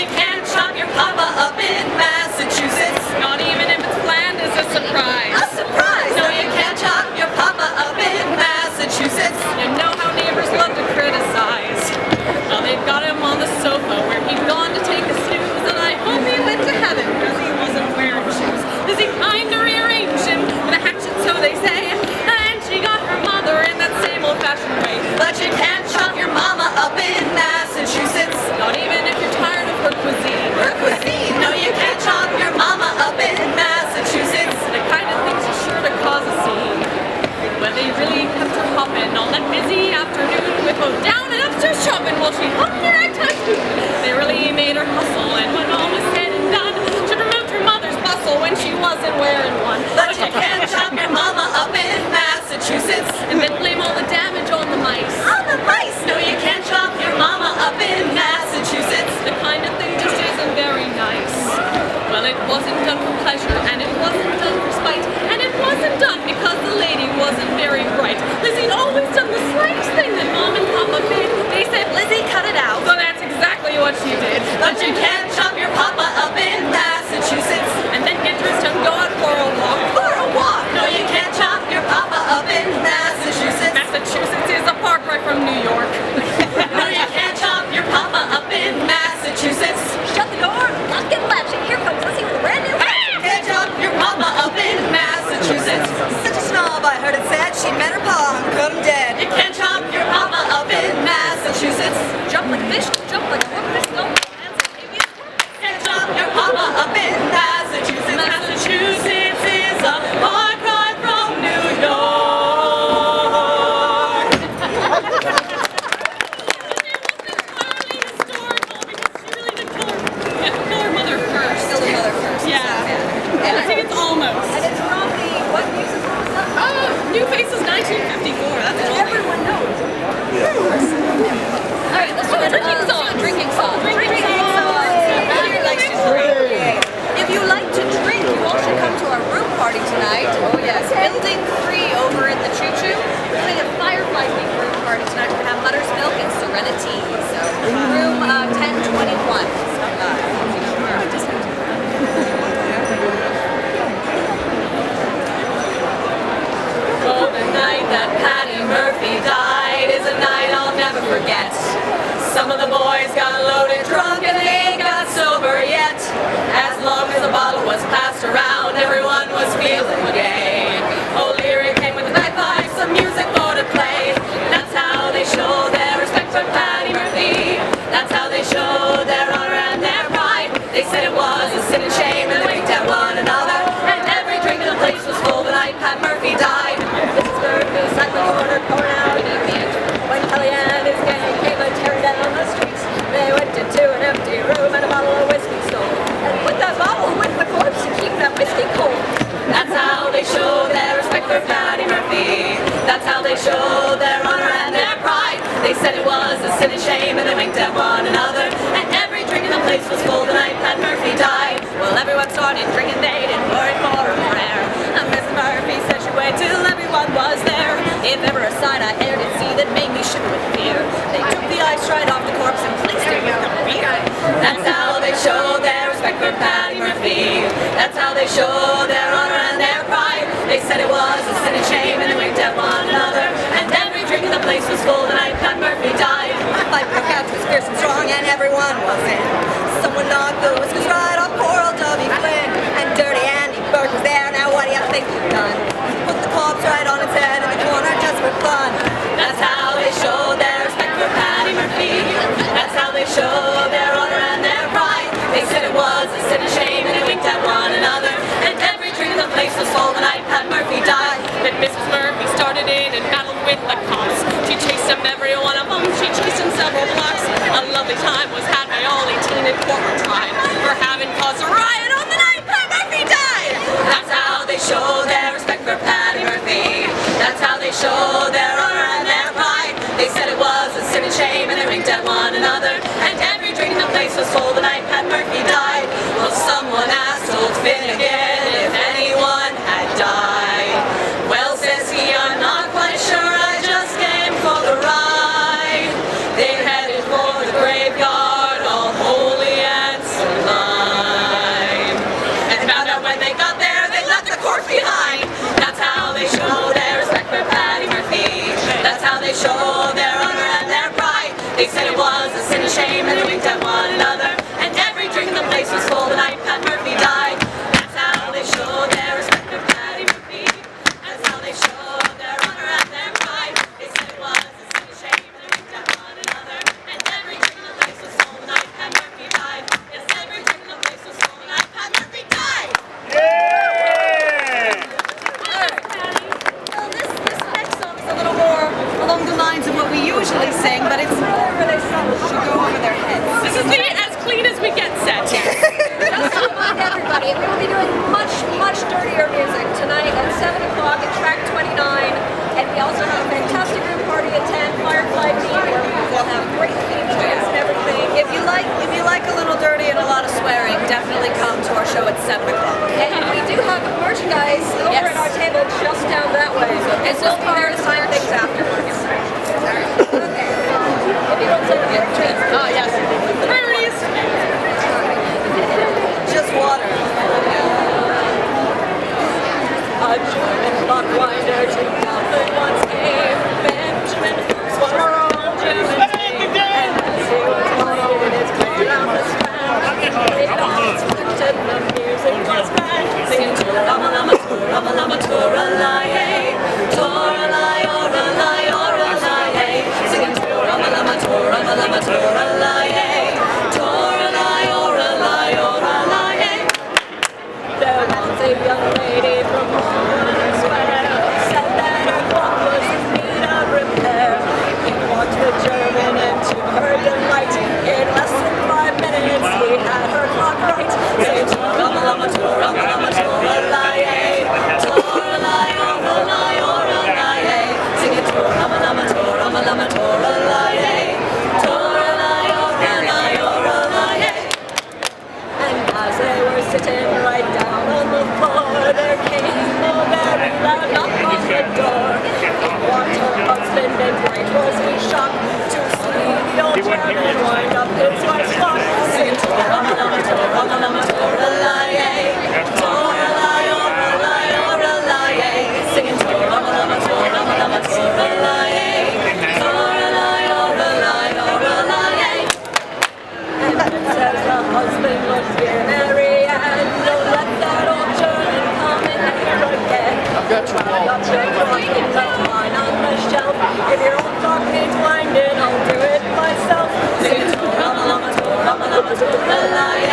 you can't chop your papa up in Massachusetts. Not even if it's planned as a surprise. A surprise! No, you can't chop your papa up in Massachusetts. You know how neighbors love to criticize. Well, they've got him on the sofa where he'd gone to take a snooze, and I hope he went to heaven because he wasn't wearing shoes. Is he kind to rearrange him with a hatchet, so they say? And she got her mother in that same old-fashioned way. But you can't chop your mama up in Massachusetts. Not even if you're tired of her cuisine. Her cuisine? No, you can't chop your mama up in Massachusetts. The kind of things are sure to cause a scene. When they really kept her hopping on that busy afternoon with both down and upstairs shopping while she hung her act on. They really made her hustle, and when all was said and done, she'd removed her mother's bustle when she wasn't wearing one. But you can't chop your mama up in Massachusetts. And then blame all the damage on the mice. On the mice! No, you can't chop your mama up in Massachusetts. The kind of thing just isn't very nice. Well, it wasn't done for pleasure, and it wasn't done for spite, and it wasn't done because the lady wasn't very bright. Lizzie'd always done the slightest thing that Mom and Papa did. They said, "Lizzie, cut it out." So that's exactly what she did. But you can't chop your papa up in Massachusetts. And then get dressed and go out for a walk. For a walk? No, you can't chop your papa up in Massachusetts. Massachusetts is a far cry from New York. No, you can't chop your papa up in Massachusetts. Shut the door, lock and latch, and here comes Lizzie with a brand new You can't chop your papa up in Massachusetts. Such a snob, I heard it said. She met her pa and cut him dead. You can't chop your papa up in Massachusetts. jump like a fish, jump like a whoopers, no hands and maybe it's Can't chop your papa up in Massachusetts. Massachusetts is a far cry from New York. Entirely historical because she really did kill her mother first. still the mother first. Yeah. I think it's almost. And it's from the, what music was that? New Faces 1954. That's all. Everyone knows. All right, let's do a drinking song. Drinking song. Drinking song. Everybody likes to drink. If you like to drink, you all should come to our room party tonight. Oh yes, Building 3 over at the Choo Choo. We're doing a Firefly Week room party tonight. We're gonna have Mother's Milk and Serenity. So room 1021. Oh, the night that Patty Murphy died is a night I'll never forget. Some of the boys got loaded drunk and they ain't got sober yet. As long as the bottle was passed around, everyone was feeling gay. O'Leary came with the bagpipes, some music for to play. That's how they show their respect for Patty Murphy. That's how they show their honor and their pride. They said it was a sin and shame and they winked at one another. And every drink in the place was full the night Pat Murphy died. Pittsburgh is at the corner out in the end. When Kelly and his gang came a tearing down the streets, they went into an empty room and a bottle of whiskey stole. And put that bottle with the corpse to keep that whiskey cold. That's how they show their respect for Patty Murphy. That's how they show their honor and their pride. They said it was a sin and shame and they winked at one another. And every drink in the place was full the night Pat Murphy died. Well, everyone started drinking, they didn't worry for a prayer. And Miss Murphy said she waited till everyone was there. If ever a sight I ever did see that made me shiver with fear, they took the ice right off the corpse and placed it with the beer. That's how they show their respect for Patty Murphy. That's how they show their honor and their pride. They said it was a sin and shame and they winked at one another. And every drink in the place was full the night Pat Murphy died. A fight broke out, was fierce and strong, and everyone was in. Someone knocked the whiskers right off poor old W. Flynn. And Dirty Andy Burke was there. Now what do you think he'd done? Put the corpse right on its head in the corner just for fun. That's how they show their respect for Patty Murphy. That's how they show their honor and their pride. They said it was a sin and shame and they winked at one another. And every drink in the place was full the night Pat Murphy died. But Mrs. Murphy started in and battled with the cops. She chased them, every one of them. She chased them several blocks. A lovely time was had by all 18 in court tried for having caused a riot on the night Pat Murphy died. That's how they show their respect for Patty Murphy. That's how they show their honor and their pride. They said it was a sin and shame and they winked at one another. And every drink in the place was full the night Pat Murphy died. Well, someone asked old Finnegan if anyone had died. Well, says he, I'm not quite sure, I just came for the ride. They headed for the graveyard, all holy and shame, and they winked at one another. And every drink in the place was full the night Pat Murphy died. That's how they showed their respect for Patty Murphy. That's how they showed their honor and their pride. They said it was a sin of shame, and they winked at one another. And every drink in the place was full the night Pat Murphy died. Yes, every drink in the place was full the night Pat Murphy died. Well, this next song is a little more along the lines of what we usually sing, but it's more where they should go over their heads. This is the as clean as we get set. Just to remind everybody, we will be doing much, much dirtier music tonight at 7 o'clock at track 29, and we also have a fantastic room party at 10, Firefly Beat, where we will have great theme tunes and everything. If you like a little dirty and a lot of swearing, definitely come to our show at 7 o'clock. And we do have merchandise over at our table just down that way, and we'll be there to sign things afterwards. Okay. If you don't say the treats. Oh, yes. Priorities. Just water. A German clockwinder to Dublin once came. Benjamin Fuchs was from Germany. And as he was winding his car down the strand, he got distracted and the music was bad. Singing Tora-lama, Tora-lama, Tora-la-yay. Tora-la-yay, ora-la-yay, ora-la-yay. Singing Tora-lama, Tora-lama, Tora-la-yay. Tora-la-yay, ora-la-yay, ora-la-yay. There was a young lady from Holland Square, said that her clock was in need of repair. He walked the German and to her delight, in less than 5 minutes he had her clock right. Saying Tora-lama, Tora-lama, Tora-la-yay. Tora-la-yay, ora-la-yay, ora-la-yay. Singing Tora-lama, Tora-lama, Tora-la-yay. Tora-la-yay, ora-la-yay, ora-la-yay. And as they were sitting right down on the floor, there came a very loud knock on the door. Walked her husband, and right was his shock to see the old German wind up his wife's clock. Singing Tora-lama, Tora-lama, Tora-la-yay. Tora-la-yay, ora-la-yay, ora-la-yay. Singing Tora-lama, Tora-lama, Tora-la-yay. Tora-la-yay, ora-la-yay, ora-la-yay. And it says the husband was very and don't let that old German come in here again. I've got your clock in the line on the shelf. If your old clock needs winding, I'll do it myself. Sing it, Tora-lama, Tora-lama, Tora-la-yay.